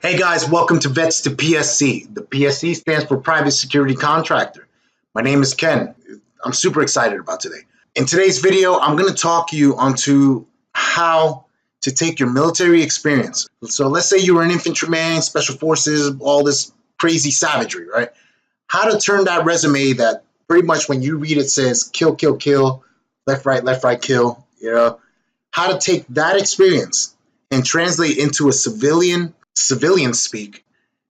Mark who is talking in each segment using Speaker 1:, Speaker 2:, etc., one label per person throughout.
Speaker 1: Hey guys, welcome to Vets to P.S.C. The P.S.C. stands for Private Security Contractor. My name is Ken. I'm super excited about today. In today's video, I'm going to talk you onto how to take your military experience. So let's say you were an infantryman, special forces, all this crazy savagery, right? How to turn that resume that pretty much when you read it says kill, kill, kill, left, right, kill, how to take that experience and translate into a civilian speak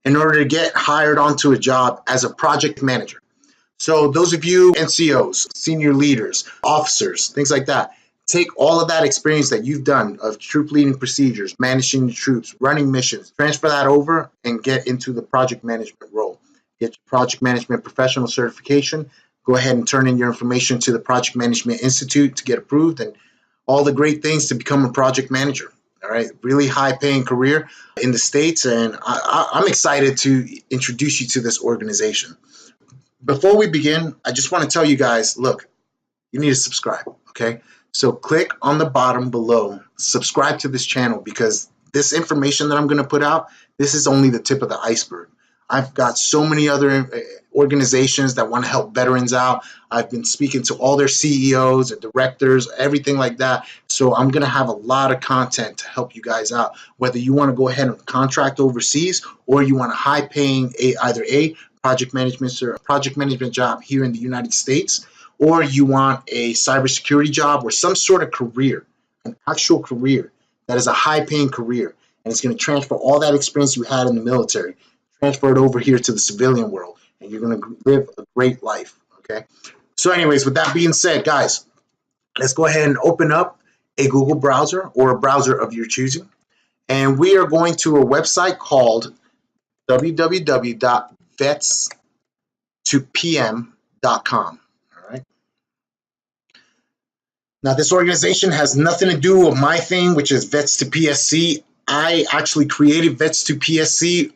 Speaker 1: in order to get hired onto a job as a project manager. So those of you NCOs, senior leaders, officers, things like that, take all of that experience that you've done of troop leading procedures, managing the troops, running missions, transfer that over and get into the project management role. Get your project management professional certification. Go ahead and turn in your information to the Project Management Institute to get approved and all the great things to become a project manager. All right, really high paying career in the States, and I'm excited to introduce you to this organization. Before we begin, I just want to tell you guys, look, you need to subscribe, okay? So click on the bottom below, subscribe to this channel, because this information that I'm going to put out, this is only the tip of the iceberg. I've got so many other organizations that want to help veterans out. I've been speaking to all their CEOs and directors, everything like that. So I'm going to have a lot of content to help you guys out, whether you want to go ahead and contract overseas or you want a high paying either a project management job here in the United States, or you want a cybersecurity job or some sort of career, an actual career that is a high paying career. And it's going to transfer all that experience you had in the military, transfer it over here to the civilian world, and you're going to live a great life, okay? So anyways, with that being said, guys, let's go ahead and open up a Google browser or a browser of your choosing, and we are going to a website called www.vets2pm.com, all right? Now, this organization has nothing to do with my thing, which is Vets to P.S.C. I actually created Vets to P.S.C.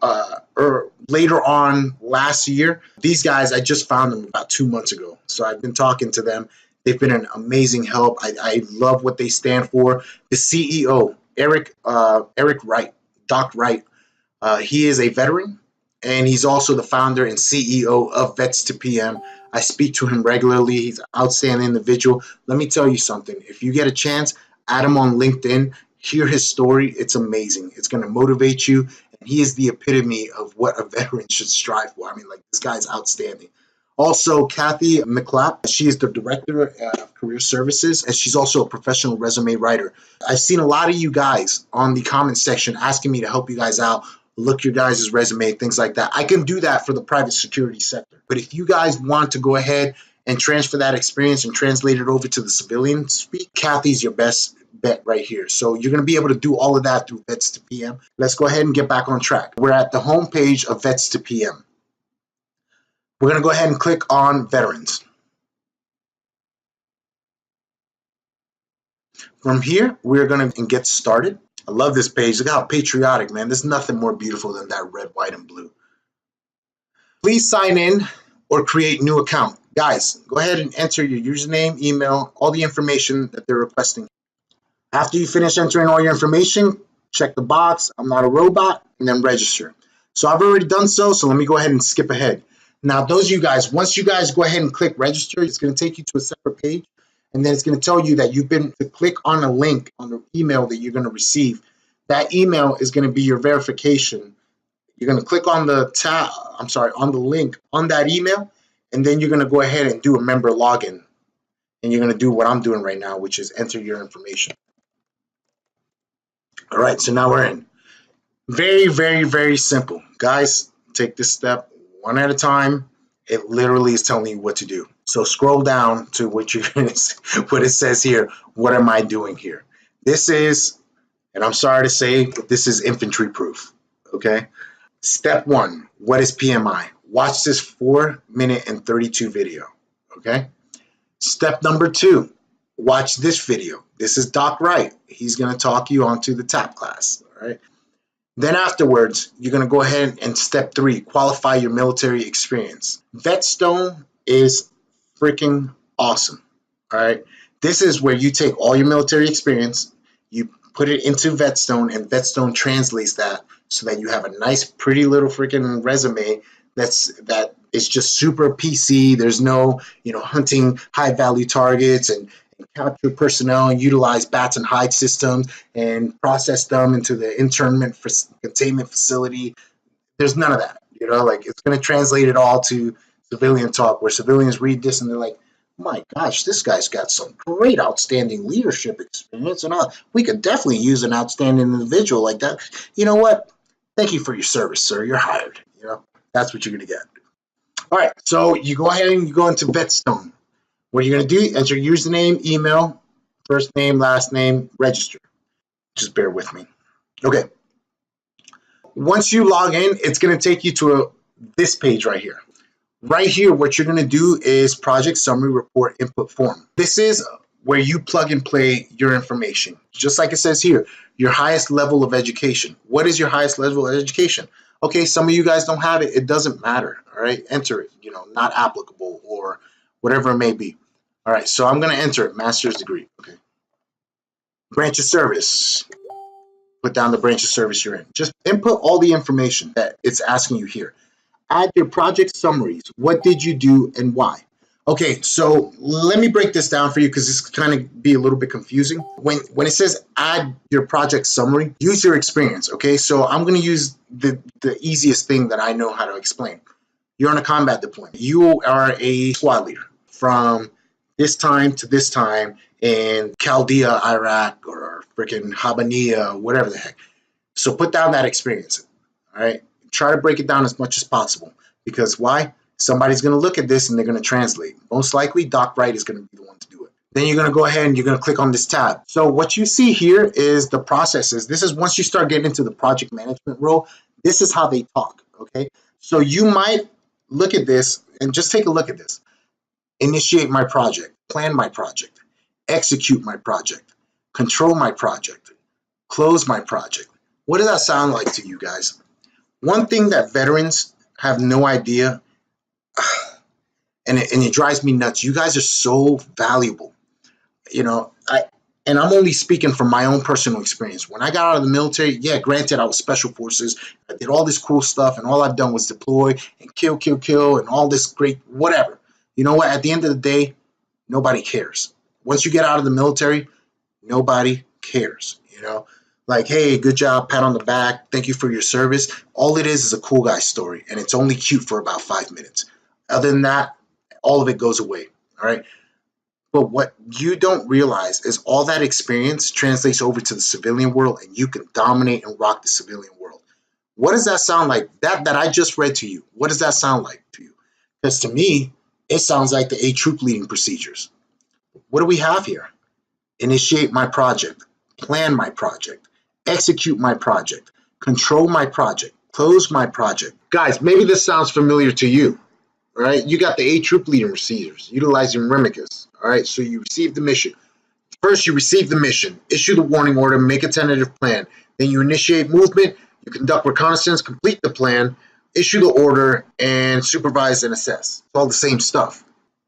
Speaker 1: Later on last year. These guys, I just found them about 2 months ago. So I've been talking to them. They've been an amazing help. I love what they stand for. The CEO, Eric Wright, Doc Wright, he is a veteran, and he's also the founder and CEO of Vets to PM. I speak to him regularly. He's an outstanding individual. Let me tell you something. If you get a chance, add him on LinkedIn. Hear his story. It's amazing. It's going to motivate you. And he is the epitome of what a veteran should strive for. I mean, like, this guy's outstanding. Also, Kathy McClap, she is the director of career services, and she's also a professional resume writer. I've seen a lot of you guys on the comment section asking me to help you guys out, look your guys' resume, things like that. I can do that for the private security sector. But if you guys want to go ahead and transfer that experience and translate it over to the civilian speak, Kathy's your best bet right here. So you're going to be able to do all of that through Vets to PM. Let's go ahead and get back on track. We're at the home page of Vets to PM. We're going to go ahead and click on Veterans. From here, we're going to get started. I love this page. Look how patriotic, man. There's nothing more beautiful than that red, white, and blue. Please sign in or create new account. Guys, go ahead and enter your username, email, all the information that they're requesting. After you finish entering all your information, check the box, I'm not a robot, and then register. So I've already done so let me go ahead and skip ahead. Now, those of you guys, once you guys go ahead and click register, it's going to take you to a separate page, and then it's going to tell you that you've been to click on a link on the email that you're going to receive. That email is going to be your verification. You're going to click on the on the link on that email, and then you're going to go ahead and do a member login. And you're going to do what I'm doing right now, which is enter your information. All right, so now we're in. Very, very, very simple. Guys, take this step one at a time. It literally is telling you what to do. So scroll down to what it says here. What am I doing here? This is, and I'm sorry to say, but this is infantry proof, okay? Step one, what is PMI? Watch this 4-minute and 32 video, okay? Step number two, watch this video. This is Doc Wright. He's going to talk you onto the TAP class, all right? Then afterwards, you're going to go ahead and step 3, qualify your military experience. Vetstone is freaking awesome, all right? This is where you take all your military experience, you put it into Vetstone, and Vetstone translates that so that you have a nice, pretty little freaking resume that is just super PC. There's no, hunting high value targets and capture personnel and utilize bats and hide systems and process them into the internment containment facility. There's none of that. Like, it's going to translate it all to civilian talk, where civilians read this and they're like, my gosh, this guy's got some great outstanding leadership experience, and we could definitely use an outstanding individual like that. You know what? Thank you for your service, sir. You're hired. That's what you're going to get. All right, so you go ahead and you go into Vetstone. What you're going to do, enter your username, email, first name, last name, register. Just bear with me. Okay. Once you log in, it's going to take you to this page right here. Right here, what you're going to do is project summary report input form. This is where you plug and play your information. Just like it says here, your highest level of education. What is your highest level of education? Okay, some of you guys don't have it. It doesn't matter. All right, enter it. Not applicable or whatever it may be. All right, so I'm going to enter it, master's degree. Okay. Branch of service. Put down the branch of service you're in. Just input all the information that it's asking you here. Add your project summaries. What did you do and why? Okay, so let me break this down for you because this can kind of be a little bit confusing. When it says add your project summary, use your experience, okay? So I'm going to use the easiest thing that I know how to explain. You're on a combat deployment. You are a squad leader from this time to this time in Chaldea, Iraq, or freaking Habaniya, whatever the heck. So put down that experience, all right? Try to break it down as much as possible, because why? Somebody's going to look at this and they're going to translate. Most likely, Doc Wright is going to be the one to do it. Then you're going to go ahead and you're going to click on this tab. So what you see here is the processes. This is once you start getting into the project management role, this is how they talk, okay? So you might look at this and just take a look at this. Initiate my project, plan my project, execute my project, control my project, close my project. What does that sound like to you guys? One thing that veterans have no idea, and it drives me nuts, you guys are so valuable. I'm only speaking from my own personal experience. When I got out of the military, yeah, granted, I was special forces. I did all this cool stuff, and all I've done was deploy and kill, and all this great whatever. You know what? At the end of the day, nobody cares. Once you get out of the military, nobody cares, Like, hey, good job, pat on the back, thank you for your service. All it is a cool guy story, and it's only cute for about 5 minutes. Other than that, all of it goes away, all right? But what you don't realize is all that experience translates over to the civilian world, and you can dominate and rock the civilian world. What does that sound like? That I just read to you, what does that sound like to you? Because to me, it sounds like the 8 troop leading procedures. What do we have here? Initiate my project, plan my project, execute my project, control my project, close my project. Guys, maybe this sounds familiar to you, right? You got the 8 troop leading procedures, utilizing Remicus, all right? So you receive the mission. First, you receive the mission, issue the warning order, make a tentative plan. Then you initiate movement, you conduct reconnaissance, complete the plan, issue the order, and supervise and assess. It's all the same stuff.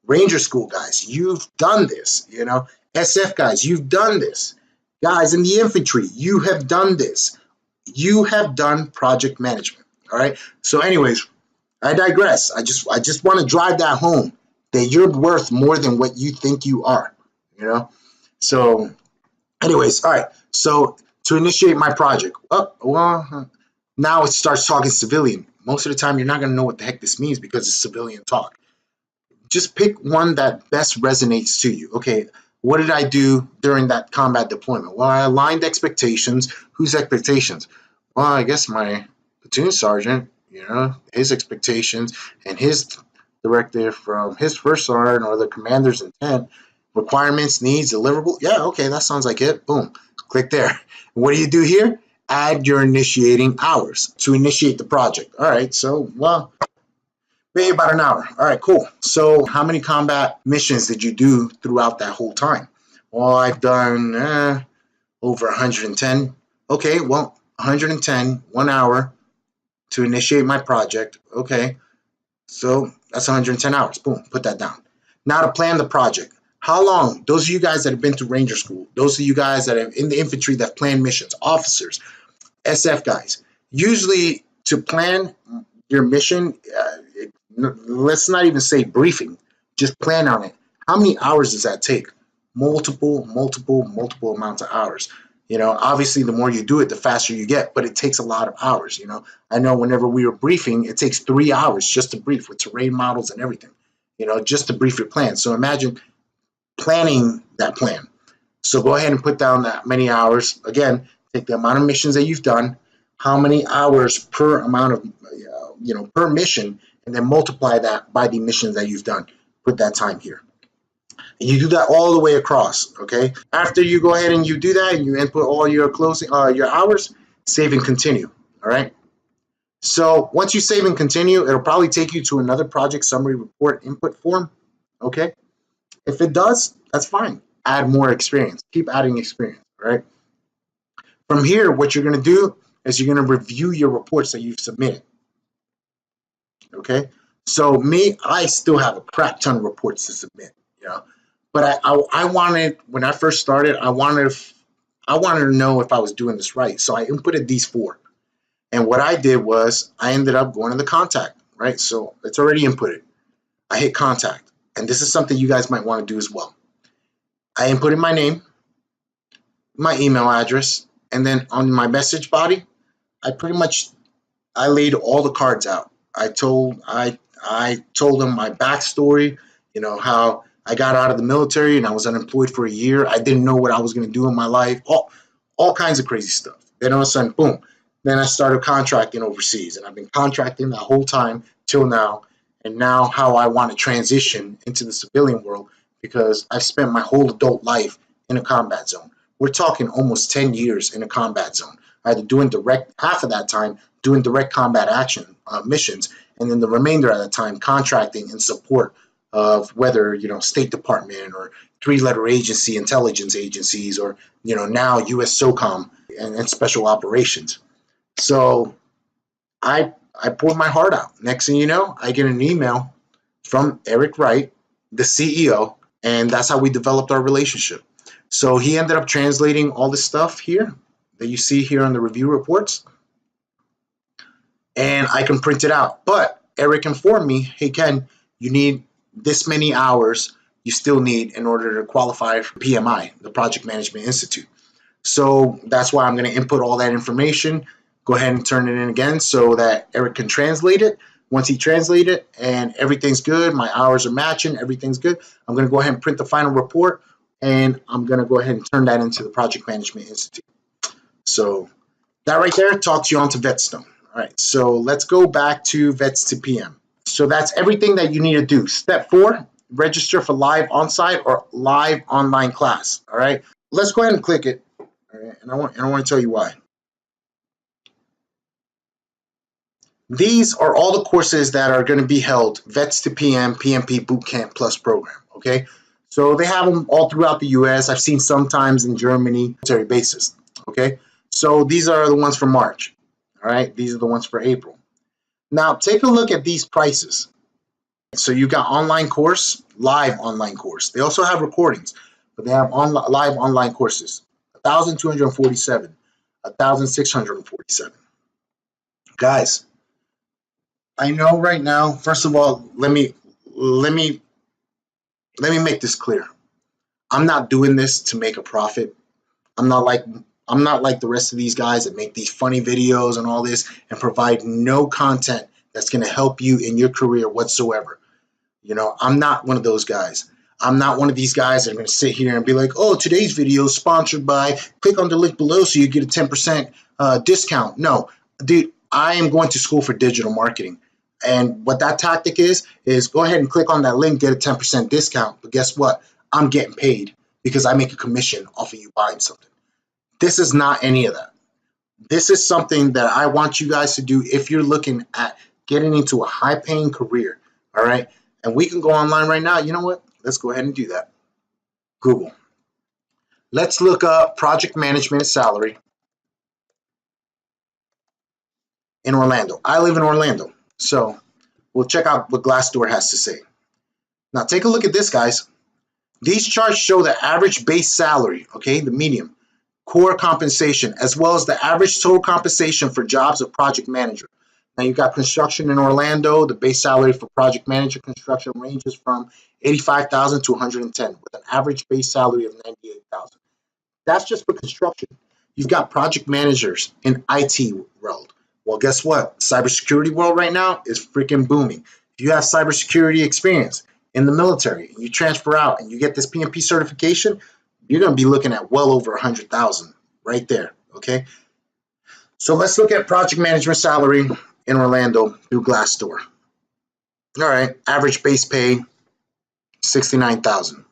Speaker 1: Ranger school guys, you've done this, SF guys, you've done this. Guys in the infantry, you have done this. You have done project management, all right? So anyways, I digress. I just want to drive that home, that you're worth more than what you think you are, So anyways, all right. So to initiate my project, now it starts talking civilian. Most of the time, you're not going to know what the heck this means because it's civilian talk. Just pick one that best resonates to you. Okay, what did I do during that combat deployment? Well, I aligned expectations. Whose expectations? Well, I guess my platoon sergeant, his expectations and his directive from his first sergeant or the commander's intent, requirements, needs, deliverable. Yeah, okay, that sounds like it. Boom, click there. What do you do here? Add your initiating hours to initiate the project. All right, so, well, maybe about an hour. All right, cool. So how many combat missions did you do throughout that whole time? Well, I've done over 110. Okay, well, 110, 1 hour to initiate my project. Okay, so that's 110 hours. Boom, put that down. Now to plan the project. How long? Those of you guys that have been to Ranger School, those of you guys that are in the infantry that plan missions, officers, SF guys, usually to plan your mission, let's not even say briefing, just plan on it. How many hours does that take? Multiple amounts of hours. Obviously, the more you do it, the faster you get, but it takes a lot of hours. I know whenever we were briefing, it takes 3 hours just to brief with terrain models and everything, just to brief your plan. So imagine planning that plan. So go ahead and put down that many hours. Again, take the amount of missions that you've done, how many hours per amount of, per mission, and then multiply that by the missions that you've done. Put that time here. And you do that all the way across, okay? After you go ahead and you do that, and you input all your your hours, save and continue, all right? So once you save and continue, it'll probably take you to another project summary report input form, okay? If it does, that's fine. Add more experience. Keep adding experience, right? From here, what you're going to do is you're going to review your reports that you've submitted, okay? So me, I still have a crap ton of reports to submit, but I wanted, when I first started, I wanted to know if I was doing this right. So I inputted these 4. And what I did was I ended up going to the contact, right? So it's already inputted. I hit contact. And this is something you guys might want to do as well. I inputted my name, my email address, and then on my message body, I laid all the cards out. I told them my backstory, how I got out of the military and I was unemployed for a year. I didn't know what I was going to do in my life, all kinds of crazy stuff. Then all of a sudden, boom. Then I started contracting overseas, and I've been contracting that whole time till now. And now how I want to transition into the civilian world, because I've spent my whole adult life in a combat zone. We're talking almost 10 years in a combat zone, either doing half of that time doing direct combat action missions, and then the remainder of the time contracting in support of whether, State Department or 3-letter agency, intelligence agencies, or, now US SOCOM and special operations. So I poured my heart out. Next thing you know, I get an email from Wright, the CEO, and that's how we developed our relationship. So he ended up translating all this stuff here that you see here on the review reports, and I can print it out. But Eric informed me, hey, Ken, you need this many hours you still need in order to qualify for PMI, the Project Management Institute. So that's why I'm going to input all that information. Go ahead and turn it in again so that Eric can translate it. Once he translates it and everything's good, my hours are matching, everything's good, I'm going to go ahead and print the final report, and I'm going to go ahead and turn that into the Project Management Institute. So that right there talks you onto Vetstone. All right, so let's go back to Vets to PM. So that's everything that you need to do. Step 4, register for live on-site or live online class. All right, let's go ahead and click it. All right, and I want to tell you why. These are all the courses that are going to be held, Vets to PM, PMP Bootcamp Plus program, okay? So they have them all throughout the U.S. I've seen sometimes in Germany, military bases, okay? So these are the ones for March, all right? These are the ones for April. Now, take a look at these prices. So you got online course, live online course. They also have recordings, but they have live online courses, 1,247, 1,647. Guys, I know right now, first of all, let me make this clear. I'm not doing this to make a profit. I'm not like the rest of these guys that make these funny videos and all this and provide no content that's going to help you in your career whatsoever. I'm not one of those guys. I'm not one of these guys that are going to sit here and be like, oh, today's video is sponsored by, click on the link below so you get a 10% discount. No, dude, I am going to school for digital marketing. And what that tactic is go ahead and click on that link, get a 10% discount. But guess what? I'm getting paid because I make a commission off of you buying something. This is not any of that. This is something that I want you guys to do if you're looking at getting into a high-paying career, all right? And we can go online right now. You know what? Let's go ahead and do that. Google. Let's look up project management salary in Orlando. I live in Orlando, so we'll check out what Glassdoor has to say. Now, take a look at this, guys. These charts show the average base salary, okay, the median, core compensation, as well as the average total compensation for jobs of project manager. Now you got construction in Orlando. The base salary for project manager construction ranges from 85,000 to 110, with an average base salary of 98,000. That's just for construction. You've got project managers in IT world. Well, guess what? Cybersecurity world right now is freaking booming. If you have cybersecurity experience in the military and you transfer out and you get this PMP certification, you're going to be looking at well over 100,000 right there. Okay. So let's look at project management salary in Orlando through Glassdoor. All right. Average base pay, 69,000.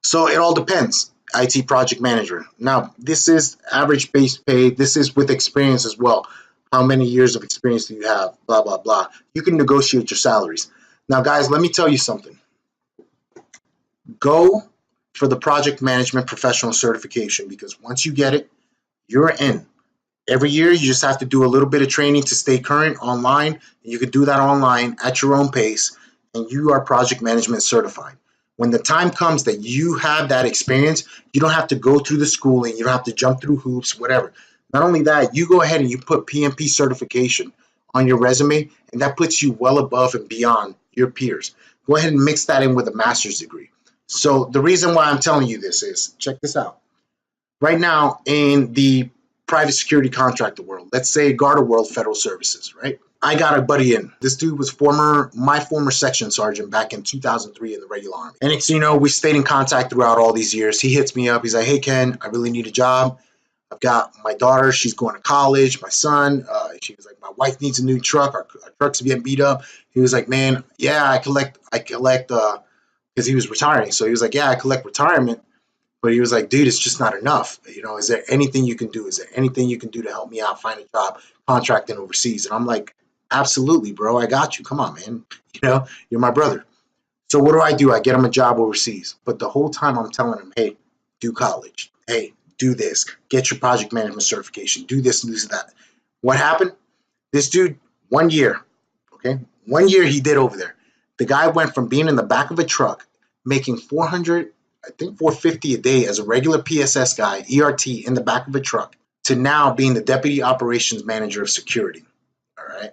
Speaker 1: So it all depends. IT project manager. Now, this is average base pay. This is with experience as well. How many years of experience do you have? Blah, blah, blah. You can negotiate your salaries. Now, guys, let me tell you something. Go for the project management professional certification, because once you get it, you're in. Every year, you just have to do a little bit of training to stay current online. You can do that online at your own pace, and you are project management certified. When the time comes that you have that experience, you don't have to go through the schooling, you don't have to jump through hoops, whatever. Not only that, you go ahead and you put PMP certification on your resume, and that puts you well above and beyond your peers. Go ahead and mix that in with a master's degree. So the reason why I'm telling you this is, check this out. Right now in the private security contractor world, let's say Garda World Federal Services, right? I got a buddy in. This dude was my former section sergeant back in 2003 in the regular Army. And it's, we stayed in contact throughout all these years. He hits me up. He's like, hey, Ken, I really need a job. I've got my daughter. She's going to college. My son, she was like, my wife needs a new truck. Our truck's getting beat up. He was like, man, yeah, I collect, because he was retiring. So he was like, yeah, I collect retirement. But he was like, dude, it's just not enough. Is there anything you can do? Is there anything you can do to help me out, find a job, contracting overseas? And I'm like, absolutely, bro. I got you. Come on, man. You're my brother. So what do? I get him a job overseas. But the whole time I'm telling him, hey, do college. Hey, do this. Get your project management certification. Do this and do that. What happened? This dude, 1 year, okay? 1 year he did over there. The guy went from being in the back of a truck, making 450 a day as a regular PSS guy, ERT in the back of a truck, to now being the deputy operations manager of security. All right.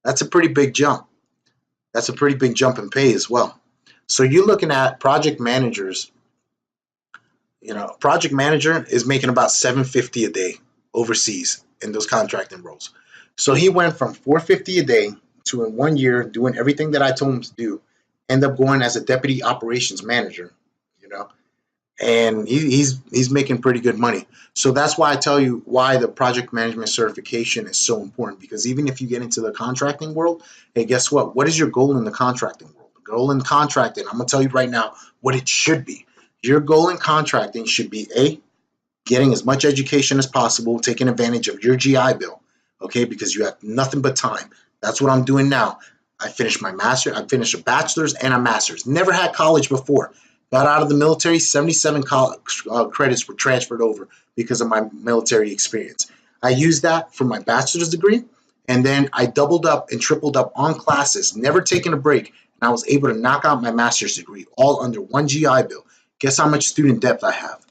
Speaker 1: That's a pretty big jump. That's a pretty big jump in pay as well. So you're looking at project managers. Project manager is making about $750 a day overseas in those contracting roles. So he went from $450 a day to, in 1 year, doing everything that I told him to do, end up going as a deputy operations manager, and he's making pretty good money. So that's why I tell you why the project management certification is so important, because even if you get into the contracting world, hey, guess what? What is your goal in the contracting world? The goal in contracting, I'm going to tell you right now what it should be. Your goal in contracting should be A, getting as much education as possible, taking advantage of your GI Bill, okay, because you have nothing but time. That's what I'm doing now. I finished my master. I finished a bachelor's and a master's. Never had college before. Got out of the military, 77 credits were transferred over because of my military experience. I used that for my bachelor's degree, and then I doubled up and tripled up on classes, never taking a break, and I was able to knock out my master's degree all under one GI Bill. Guess how much student debt I have?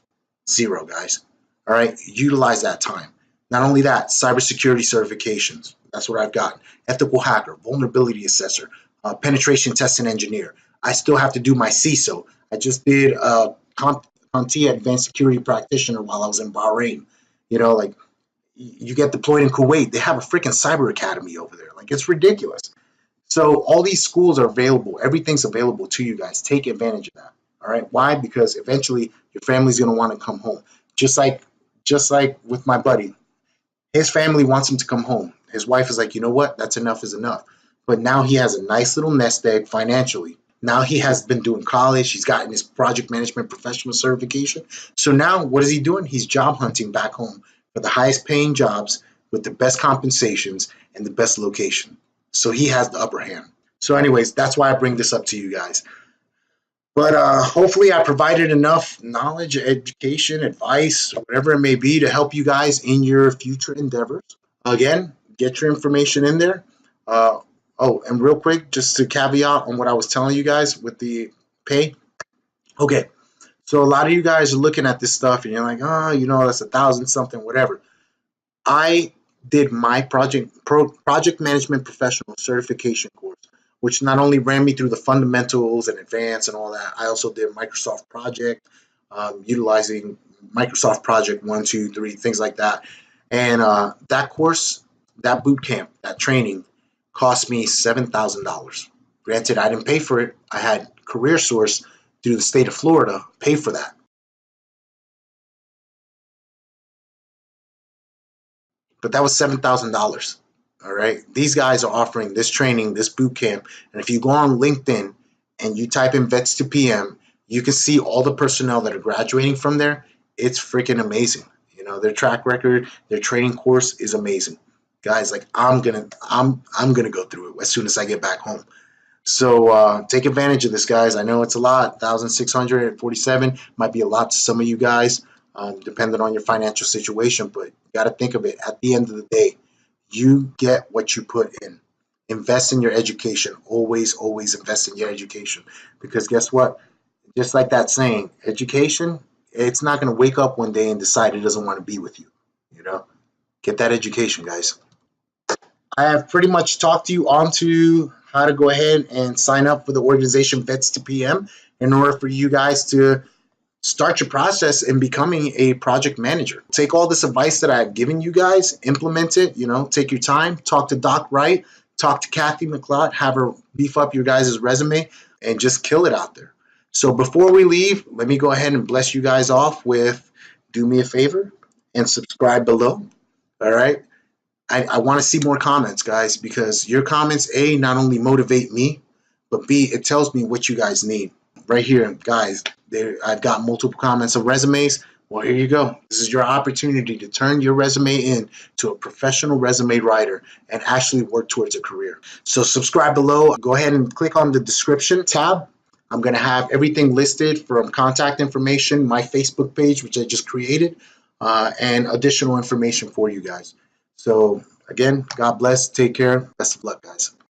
Speaker 1: Zero, guys. All right, utilize that time. Not only that, cybersecurity certifications. That's what I've got. Ethical hacker, vulnerability assessor, penetration testing engineer. I still have to do my CISO. I just did a CompTIA advanced security practitioner while I was in Bahrain. You get deployed in Kuwait. They have a freaking cyber academy over there. It's ridiculous. So all these schools are available. Everything's available to you guys. Take advantage of that. All right. Why? Because eventually your family's going to want to come home. Just like with my buddy, his family wants him to come home. His wife is like, you know what? That's enough is enough. But now he has a nice little nest egg financially. Now he has been doing college. He's gotten his project management professional certification. So now what is he doing? He's job hunting back home for the highest paying jobs with the best compensations and the best location. So he has the upper hand. So anyways, that's why I bring this up to you guys. But hopefully I provided enough knowledge, education, advice, whatever it may be, to help you guys in your future endeavors. Again, get your information in there. Oh, and real quick, just to caveat on what I was telling you guys with the pay. Okay, so a lot of you guys are looking at this stuff and you're like, oh, that's 1,000 something, whatever. I did my project management professional certification course, which not only ran me through the fundamentals and advanced and all that. I also did Microsoft Project, utilizing Microsoft Project 1, 2, 3, things like that. And that course, that boot camp, that training, cost me $7,000. Granted, I didn't pay for it. I had Career Source through the state of Florida pay for that. But that was $7,000. All right. These guys are offering this training, this boot camp. And if you go on LinkedIn and you type in vets to PM, you can see all the personnel that are graduating from there. It's freaking amazing. Their track record, their training course is amazing. Guys, like I'm gonna go through it as soon as I get back home. So take advantage of this, guys. I know it's a lot. 1,647 might be a lot to some of you guys, depending on your financial situation. But you got to think of it. At the end of the day, you get what you put in. Invest in your education. Always, always invest in your education. Because guess what? Just like that saying, education, it's not going to wake up one day and decide it doesn't want to be with you. You know, get that education, guys. I have pretty much talked you onto how to go ahead and sign up for the organization Vets to PM in order for you guys to start your process in becoming a project manager. Take all this advice that I've given you guys, implement it, take your time, talk to Doc Wright, talk to Kathy McLeod, have her beef up your guys' resume, and just kill it out there. So before we leave, let me go ahead and bless you guys off with do me a favor and subscribe below. All right. I want to see more comments, guys, because your comments, A, not only motivate me, but B, it tells me what you guys need. Right here, guys, I've got multiple comments of resumes. Well, here you go. This is your opportunity to turn your resume in to a professional resume writer and actually work towards a career. So subscribe below. Go ahead and click on the description tab. I'm going to have everything listed from contact information, my Facebook page, which I just created, and additional information for you guys. So again, God bless. Take care. Best of luck, guys.